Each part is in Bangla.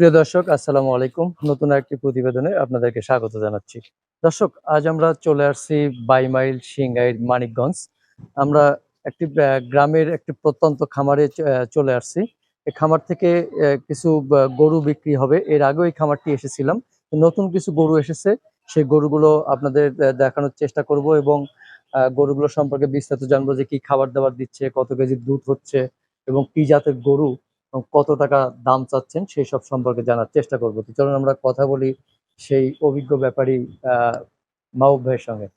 প্রিয় দর্শক, আসসালামু আলাইকুম। নতুন একটি প্রতিবেদনে আপনাদেরকে স্বাগত জানাচ্ছি। দর্শক, আজ আমরা চলে আসছি 22 মাইল সিংগাইর মানিকগঞ্জ। আমরা একটি গ্রামের একটি প্রত্যন্ত খামারে চলে আসছি। এই খামার থেকে কিছু গরু বিক্রি হবে। এর আগেও এই খামারটি এসেছিলাম। নতুন কিছু গরু এসেছে, সেই গরুগুলো আপনাদের দেখানোর চেষ্টা করব এবং গরুগুলো সম্পর্কে বিস্তারিত জানবো যে কি খাবার দাবার দিচ্ছে, কত কেজি দুধ হচ্ছে এবং কি জাতের গরু এবং কত টাকা দাম চাচ্ছেন সেই সব সম্পর্কে জানার চেষ্টা করব। তো চলুন আমরা কথা বলি সেই অভিজ্ঞ ব্যাপারী মাহবুব ভাইয়ের সঙ্গে।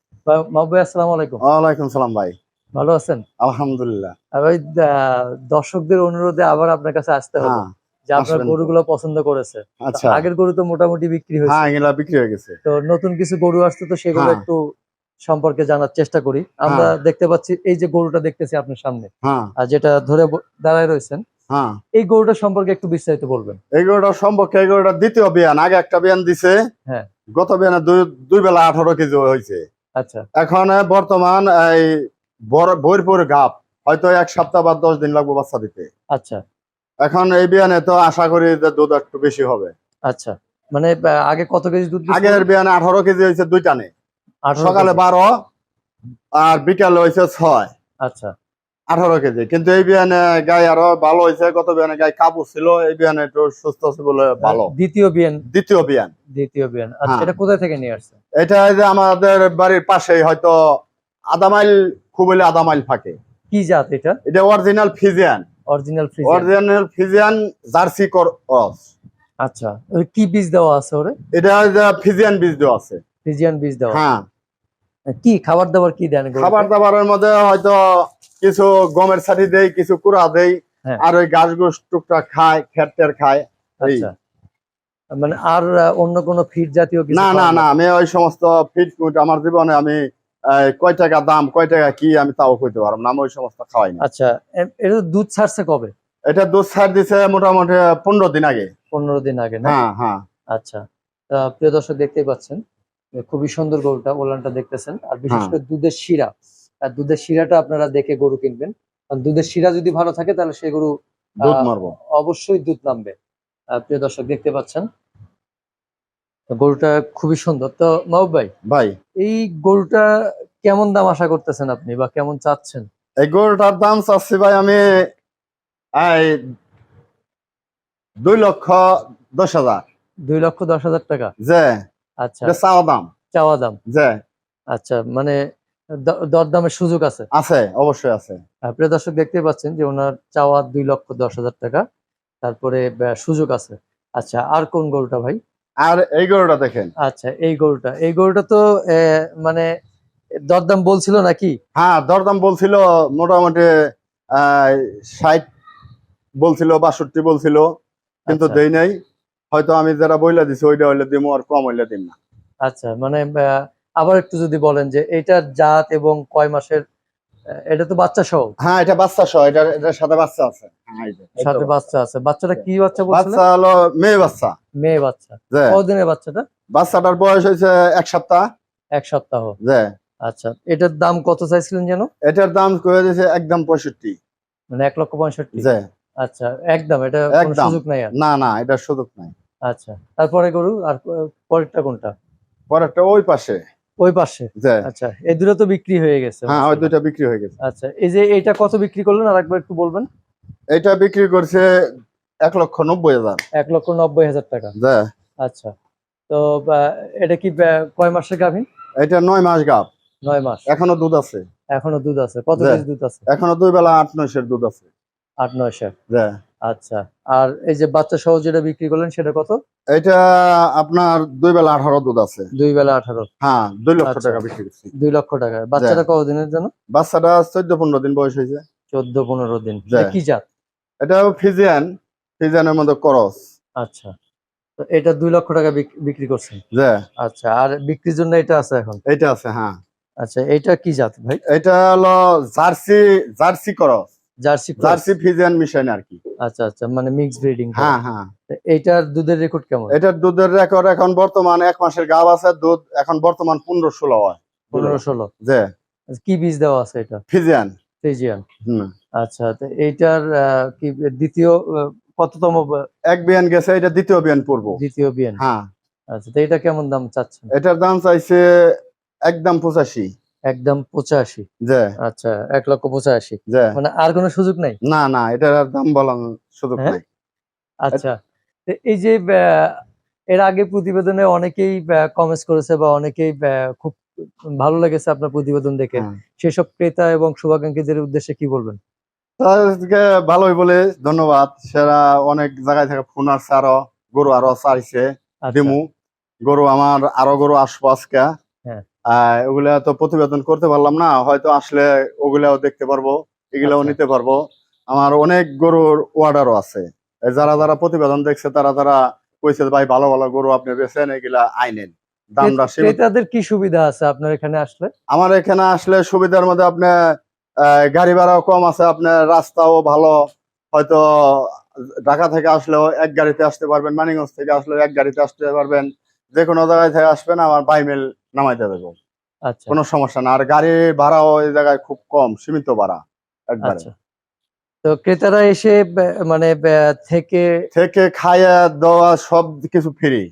মাহবুব ভাই, আসসালামু আলাইকুম। ওয়ালাইকুম সালাম ভাই। ভালো আছেন? আলহামদুলিল্লাহ। ভাই, দর্শকদের অনুরোধে আবার আপনার কাছে আসতে হলো হ্যাঁ, যে আপনার আসবেন তো। গরুগুলো পছন্দ করেছে। তো আচ্ছা। আগের গরু তো মোটামুটি বিক্রি হ্যাঁ, হয়েছে, এগুলা বিক্রি হয়ে গেছে। তো নতুন কিছু গরু আসছে, তো সেগুলো হ্যাঁ, একটু সম্পর্কে জানার চেষ্টা করি। আমরা হ্যাঁ, দেখতে পাচ্ছি এই যে গরুটা দেখতেছি আপনার সামনে, হ্যাঁ, আর যেটা ধরে দাঁড়ায় রয়েছেন, হ্যাঁ। এই গরুটা সম্পর্কে একটু বিস্তারিত বলবেন। এগুলোটা সম্পর্কে এগুলোটা দ্বিতীয় বিয়ান। আগে একটা বিয়ান দিছে। হ্যাঁ। গত বিয়ানে দুই বেলা 18 কেজি হয়েছে। আচ্ছা। এখন বর্তমান এই ভরপুর গাপ, হয়তো 1 সপ্তাহ বা 10 দিন লাগবে বাচ্চা দিতে। আচ্ছা। এখন এই বিয়ানে তো আশা করি যে দুধ একটু বেশি হবে। আচ্ছা, মানে আগে কত কেজি দুধ দিছিল? আগের বিয়ানে 18 কেজি হয়েছে দুই টানে। 18 সকালে কেজি। 12 আর বিকালে হয়েছে 6। আচ্ছা। 18 কেজি। কিন্তু এই বিয়ানে গাই আরো ভালো হয়েছে। গত বিয়ানে গাই কাবু ছিল, এই বিয়ানে একটু সুস্থ আছে বলে ভালো। দ্বিতীয় বিয়ান। দ্বিতীয় বিয়ান। দ্বিতীয় বিয়ান। আচ্ছা, হ্যাঁ, এটা কোথা থেকে নিয়ে আসছে? এটা এই যে আমাদের বাড়ির পাশেই, হয়তো আধা মাইল, খুব হলে আধা মাইল ফাঁকে। কি জাত এটা? এটা original Friesian. Original Friesian. Original Friesian jersey cross. আচ্ছা, ওই কি বীজ দেওয়া আছে ওরে? এটা ওই যে ফিজিয়ান বীজ দেওয়া আছে। ফ্রিজিয়ান বীজ দেওয়া। হ্যাঁ। কি খাবার দাবার কি দেন গরুকে? খাবার দাবারের মধ্যে হয়তো কিছু গমের ছাটি দেই, কিছু কুড়া দেই, হ্যাঁ। আর ওই ঘাস ঘুষ টুকটাক খায়, খেটের খায়। এই। আচ্ছা, মানে আর অন্য কোনো ফিড জাতীয় কিছু না, না, খাওয়ান না, না? আমি ওই সমস্ত ফিড ফুড আমার জীবনে আমি কয় টাকা দাম, কয় টাকা কি, আমি তাও কইতে পারবো না। আমি ওই সমস্ত খাওয়াই না। আচ্ছা, এটা দুধ ছাড়ছে কবে? এটা দুধ ছাড় দিছে মোটামুটি 15 দিন আগে। 15 দিন আগে না? হ্যাঁ, হ্যাঁ, আচ্ছা, প্রিয় দর্শক, দেখতেই পাচ্ছেন খুবই সুন্দর গরুটা, ওলানটা দেখতেছেন, আর বিশেষ হ্যাঁ। করে দুধের শিরা, আর দুধের শিরাটা আপনারা দেখে গরু কিনবেন, কারণ দুধের শিরা যদি ভালো থাকে তাহলে সেই গরু দুধ আহ, মারবো। অবশ্যই দুধ নামবে। প্রিয় দর্শক, দেখতে পাচ্ছেন গরুটা খুবই সুন্দর। তো মাহবুব ভাই, ভাই, এই গরুটা কেমন দাম আশা করতেছেন আপনি, বা কেমন চাচ্ছেন? এই গরুটার দাম চাচ্ছি ভাই আমি এই 2,10,000। 2,10,000 টাকা? যে আচ্ছা, এটা চাওয়া দাম। চাওয়া দাম। যে আচ্ছা, মানে দরদামের সুযোগ আছে? আছে, অবশ্যই আছে। প্রিয় দর্শক, দেখতেই পাচ্ছেন যে ওনার চাওয়া 2,10,000 টাকা, তারপরে সুযোগ আছে। আচ্ছা, আর কোন গরুটা ভাই? আর এই গরুটা দেখেন। আচ্ছা, এই গরুটা তো মানে দরদাম বলছিল নাকি? হ্যাঁ, দরদাম বলছিল মোটামুটি 60 বলছিল, 62 বলছিল, কিন্তু আচ্ছা। দেই নাই। হয়তো আমি যারা বইলা দিছি ওইটা হইলে দিমু, আর কম হইলে দিম না। আচ্ছা, মানে আবার একটু যদি বলেন যে এটার জাত এবং কয় মাসের, এটা তো বাচ্চা সহ? হ্যাঁ, এটা বাচ্চা সহ, এটার সাথে বাচ্চা আছে। হ্যাঁ, এই যে, এই তো সাথে বাচ্চা আছে। বাচ্চাটা কি বাচ্চা বলছিলেন? বাচ্চা হলো মেয়ে বাচ্চা। মেয়ে বাচ্চা। যে কতদিনের বাচ্চাটা? বাচ্চাটার বয়স হয়েছে 1 সপ্তাহ। 1 সপ্তাহ। যে আচ্ছা, এটার দাম কত চাইছিলেন যেন? এটার দাম কয়ে দিয়েছে একদম 65। মানে 1,65,000? যে আচ্ছা, একদম, এটা কোনো একদম। সুযোগ নাই আর? না, না, এটার সুযোগ নাই। আচ্ছা, তারপরে গরু আর পরেরটা কোনটা? পরেরটা ওই পাশে। ওই পাশে। যে আচ্ছা, এই দুটো তো বিক্রি হয়ে গেছে হ্যাঁ, ওই অবশ্যই। দুইটা বিক্রি হয়ে গেছে। আচ্ছা, এই যে এইটা কত বিক্রি করলেন আর একবার একটু বলবেন? এটা বিক্রি করছে 1,90,000। 1,90,000 টাকা। যে আচ্ছা, তো এটা কি কয় মাসের গাভীন? এটা 9 মাস গাব। 9 মাস। এখনো দুধ আছে। এখনো দুধ আছে? কত যে কেজি দুধ আছে? এখনো 2 বেলা 8-9 দুধ আছে। 8-9 সের। যে আচ্ছা, আর এই যে বাচ্চা সহ যেটা বিক্রি করলেন সেটা কত? এটা আপনার 2 বেলা 18 দুধ আছে। 2 বেলা 18? হ্যাঁ, 2 লক্ষ আচ্ছা, টাকা বিক্রি করছি। 2 লক্ষ টাকা। বাচ্চাটা কতদিনের জন্য? বাচ্চাটা 14-15 দিন বয়স হয়েছে। 14-15 দিন। যে এটা কি জাত? এটা ফিজিয়ান, ফিজিয়ানের মধ্যে করস। আচ্ছা, তো এটা 2 লক্ষ টাকা বিক্রি করছেন? যে আচ্ছা, আর বিক্রির জন্য এটা আছে এখন? এটা আছে। হ্যাঁ, আচ্ছা, এটা কি জাত ভাই? এটা হলো জার্সি করস। Jersey cross? জার্সি ফিজিয়ান মিশাইন আর কি। আচ্ছা, আচ্ছা, মানে মিক্স ব্রিডিং। হ্যাঁ, হ্যাঁ। এইটার দুধের রেকর্ড কেমন? এটার দুধের রেকর্ড এখন বর্তমান 1 মাসের গাব আছে, দুধ এখন বর্তমান 15-16 হয়। 15-16? যে কি বীজ দেওয়া আছে এটা? ফিজিয়ান। ফ্রিজিয়ান। হুম। আচ্ছা, তো এইটার কি দ্বিতীয় কততম এক বিয়ান গেছে, এটা দ্বিতীয় বিয়ান পড়বো। দ্বিতীয় বিয়ান? হ্যাঁ। আচ্ছা, তো এটা কেমন দাম চাচ্ছেন? এটার দাম চাইছে একদম 85। একদম 85? যে আচ্ছা, 1,85,000। যে মানে আর কোনো সুযোগ নাই? না না, এটার আর দাম বলার সুযোগ হ্যাঁ? নাই। আচ্ছা, তো এই যে এর আগে প্রতিবেদনে অনেকেই কমেন্টস করেছে বা অনেকেই খুব ভালো লেগেছে আপনার প্রতিবেদন দেখে। হ্যাঁ। সেসব ক্রেতা এবং শুভাকাঙ্ক্ষীদের উদ্দেশ্যে কি বলবেন? তাদেরকে ভালোই বলে ধন্যবাদ। সেরা অনেক জায়গায় থেকে ফোন আসছে, আরো গরু আরো চাইছে আচ্ছা। দিমু। গরু আমার আরো গরু আসবো আজকে। হ্যাঁ। ওগুলা তো প্রতিবেদন করতে পারলাম না, হয়তো আসলে ওগুলাও দেখতে পারবো, এগুলাও আচ্ছা। নিতে পারবো। আমার অনেক গরুর অর্ডারও আছে। যারা আচ্ছা। যারা প্রতিবেদন দেখছে তারা কইছে ভাই ভালো ভালো গরু আপনি বেছেন, এগুলা আইনেন। দামটা সীমিত। ক্রেতাদের কি সুবিধা আছে আপনার এখানে আসলে? আমার এখানে আসলে সুবিধার মধ্যে আপনার গাড়ি ভাড়াও কম আছে, আপনার রাস্তাও ভালো। হয়তো ঢাকা থেকে আসলেও এক গাড়িতে আসতে পারবেন, মানিকগঞ্জ থেকে আসলেও এক গাড়িতে আসতে পারবেন। যে কোনো জায়গায় থেকে আসবেন, আমার 22 মাইল নামাইতে দেবো, আচ্ছা। কোনো সমস্যা না। আর গাড়ি ভাড়াও এই জায়গায় খুব কম, সীমিত ভাড়া একবারে। আচ্ছা, তো ক্রেতারা এসে মানে থেকে থেকে খাইয়া দেওয়া সব কিছু ফ্রি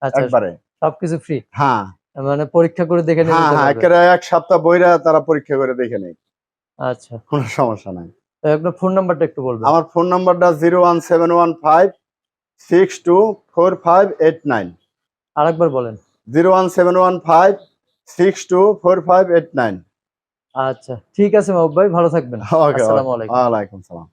আচ্ছা, একবারে। সবকিছু ফ্রি? হ্যাঁ মানে পরীক্ষা করে দেখে নিয়ে হ্যাঁ নিতে হ্যাঁ, পারবে? একেবারে এক সপ্তাহ বইরা তারা পরীক্ষা করে দেখে নেই, আচ্ছা, কোনো সমস্যা নাই। তো আপনার ফোন নাম্বারটা একটু বলবেন? আমার ফোন নাম্বারটা 01715624589। আরেকবার বলেন। 01715624589। আচ্ছা, ঠিক আছে মাহবুব ভাই, ভালো থাকবেন। ওকে, আসসালামু আলাইকুম। ওয়ালাইকুম সালাম।